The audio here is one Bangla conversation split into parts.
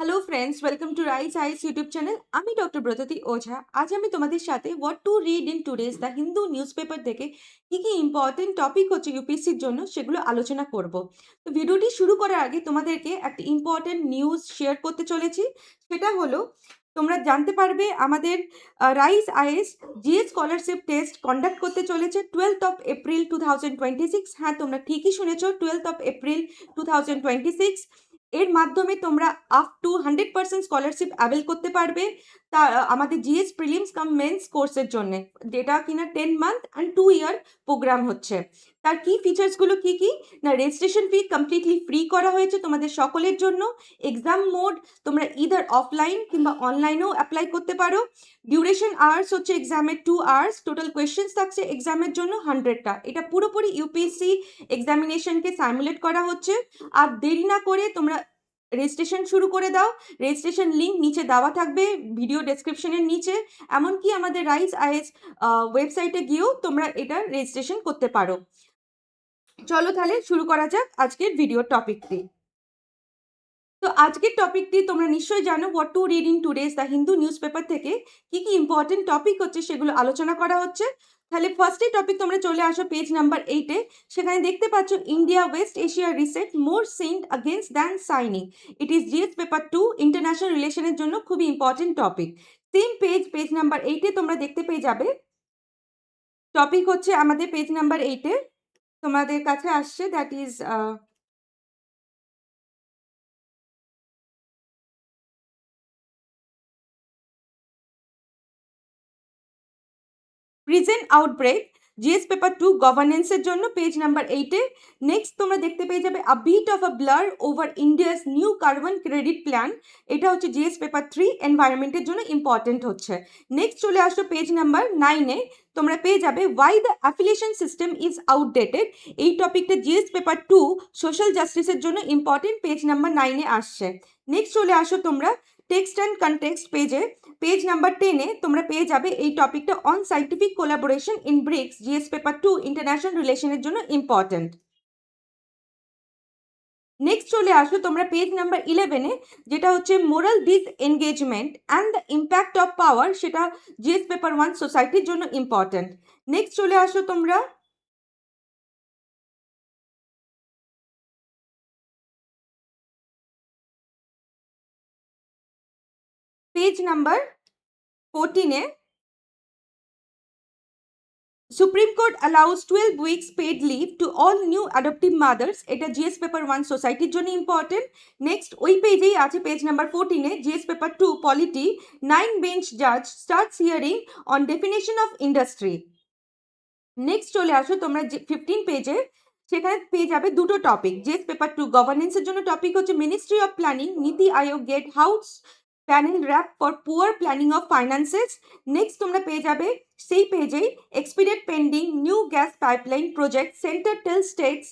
Hello friends, welcome to rice ice YouTube channel. আমি ডক্টর ব্রততী ওঝা। আজ আমি তোমাদের সাথে what to read in today's the Hindu newspaper থেকে কী কী ইম্পর্টেন্ট টপিক হচ্ছে ইউপিএসসির জন্য সেগুলো আলোচনা করব। তো ভিডিওটি শুরু করার আগে তোমাদেরকে একটা ইম্পর্টেন্ট নিউজ শেয়ার করতে চলেছি। সেটা হলো, তোমরা জানতে পারবে আমাদের rice is GS scholarship test conduct করতে চলেছে 12 এপ্রিল 2026। হ্যাঁ, তোমরা ঠিকই শুনেছ, 12 এপ্রিল 2026। এর মাধ্যমে তোমরা আপ টু 100% স্কলারশিপ অ্যাভেল করতে পারবে। তা আমাদের জিএস প্রিলিমস কাম মেন্স কোর্সের জন্য, যেটা কিনা 10 মান্থ অ্যান্ড 2 ইয়ার প্রোগ্রাম হচ্ছে। তার কি ফিচার্সগুলো কি কি না, রেজিস্ট্রেশন ফি কমপ্লিটলি ফ্রি করা হয়েছে তোমাদের সকলের জন্য। এক্সাম মোড তোমরা ইদার অফলাইন কিংবা অনলাইনেও অ্যাপ্লাই করতে পারো। ডিউরেশন আওয়ার্স হচ্ছে এক্সামের 2 আওয়ার্স। টোটাল কোয়েশ্চেন্স থাকছে এক্সামের জন্য 100টা। এটা পুরোপুরি ইউপিএসসি এক্সামিনেশনকে সাইমুলেট করা হচ্ছে। আর দেরি না করে তোমরা রেজিস্ট্রেশন শুরু করে দাও। রেজিস্ট্রেশন লিঙ্ক নিচে দেওয়া থাকবে ভিডিও ডেসক্রিপশনের নিচে। এমনকি আমাদের রাইস আইএস ওয়েবসাইটে গিয়েও তোমরা এটা রেজিস্ট্রেশন করতে পারো। চলো তাহলে শুরু করা যাক আজকের ভিডিও টপিকটি। তো আজকের টপিকটি তোমরা নিশ্চয়ই জানো, what to read in today's the Hindu newspaper থেকে কি কি ইম্পর্টেন্ট টপিক হচ্ছে সেগুলো আলোচনা করা হচ্ছে। তাহলে ফার্স্টে টপিক তোমরা চলে আসো পেজ নাম্বার 8-এ। সেখানে দেখতে পাচ্ছ, India West Asia reset more signed against than signing. It is GS paper 2 international রিলেশনের জন্য খুবই important topic. Same page number 8-এ তোমরা দেখতে পেয়ে যাবে। টপিক হচ্ছে আমাদের পেজ নাম্বার 8-এ তোমাদের কাছে আসছে, that is present outbreak GS paper 2 গভর্নেন্সের জন্য পেজ নাম্বার 8-এ। নেক্সট তোমরা দেখতে পেয়ে যাবে a bit of a blur over India's new carbon credit plan. এটা হচ্ছে জিএস পেপার 3 এনভায়রনমেন্টের জন্য ইম্পর্টেন্ট হচ্ছে। নেক্সট চলে আসো পেজ নাম্বার 9-এ। তোমরা পেয়ে যাবে why the affiliation system is outdated. এই টপিকটা জিএস পেপার 2 সোশ্যাল জাস্টিসের জন্য ইম্পর্টেন্ট, পেজ নাম্বার 9-এ আসছে। নেক্সট চলে আসো তোমরা টেক্সট অ্যান্ড কনটেক্সট পেজে। পেজ নাম্বার 10-এ তোমরা পেয়ে যাবে এই টপিকটা on scientific collaboration in BRICS GS paper 2 international রিলেশনের জন্য ইম্পর্টেন্ট। নেক্সট চলে আসো তোমরা পেজ নাম্বার 11-এ, যেটা হচ্ছে moral disengagement and the impact of power, সেটা জিএস পেপার 1 সোসাইটির জন্য ইম্পর্টেন্ট। নেক্সট চলে আসো তোমরা পেজ নাম্বার 14-এ। Supreme Court allows 12 weeks paid leave to all new adoptive mothers. এটা জিএস পেপার 1 সোসাইটির জন্য ইম্পর্টেন্ট। নেক্সট ওই পেজেই আছে পেজ নাম্বার 14-এ, জিএস পেপার 2 পলিটি 9 বেঞ্চ জাজ starts hearing on definition of industry. Next চলে আসো তোমরা 15 পেজে। সেখানে পেয়ে যাবে দুটো টপিক। জিএস পেপার 2 গভর্নেন্সের জন্য টপিক হচ্ছে ministry of planning Niti Aayog gets house panel rap for poor planning of finances. Next তোমরা পেয়ে যাবে সেই পেজেই expedite pending new gas pipeline project centre tell states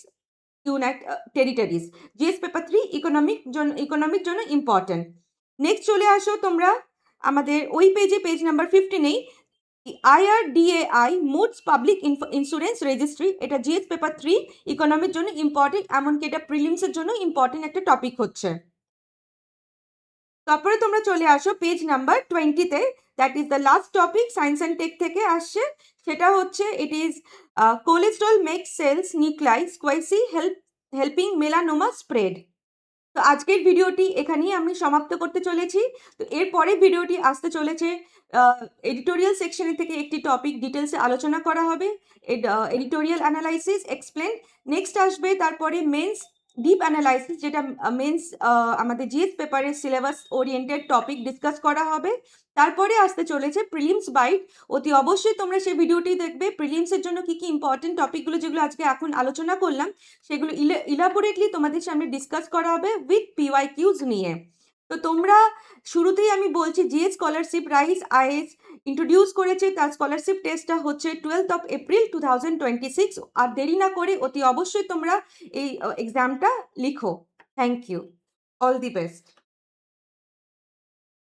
united territories. GS paper 3 economic জন্য ইম্পর্টেন্ট। নেক্সট চলে আসো তোমরা আমাদের ওই পেজে, পেজ নাম্বার 15-এই IRDAI moots public insurance registry. এটা জিএস পেপার 3 ইকোনমির জন্য ইম্পর্টেন্ট, এমনকি এটা প্রিলিমসের জন্য ইম্পর্টেন্ট একটা টপিক হচ্ছে। তারপরে তোমরা চলে আসো পেজ নাম্বার 20-তে, that is the last topic science and tech থেকে আসছে। সেটা হচ্ছে it is cholesterol make cells nuclei squishy helping melanoma spread. তো আজকের ভিডিওটি এখানেই আমি সমাপ্ত করতে চলেছি। তো এরপরে ভিডিওটি আসতে চলেছে এডিটোরিয়াল সেকশনের থেকে একটি টপিক ডিটেলসে আলোচনা করা হবে, এডিটোরিয়াল অ্যানালাইসিস এক্সপ্লেন। নেক্সট আসবে তারপরে মেন্স ডিপ অ্যানালাইসিস, যেটা মেন্স আমাদের জিএস পেপারের সিলেবাস ওরিয়েন্টেড টপিক ডিসকাস করা হবে। তারপরে আসতে চলেছে প্রিলিমস বাইট। অতি অবশ্যই তোমরা সেই ভিডিওটি দেখবে। প্রিলিমসের জন্য কি কি ইম্পর্টেন্ট টপিকগুলো যেগুলো আজকে এখন আলোচনা করলাম সেগুলো ইলাবোরেটলি তোমাদের সামনে ডিসকাস করা হবে উইথ PYQs নিয়ে। তো তোমরা শুরুতেই আমি বলছি, GS scholarship rice is introduce করেছে, তার স্কলারশিপ টেস্টটা হচ্ছে 12 এপ্রিল 2026। আর দেরি না করে অতি অবশ্যই তোমরা এই এক্সামটা লিখো। Thank you, all the best.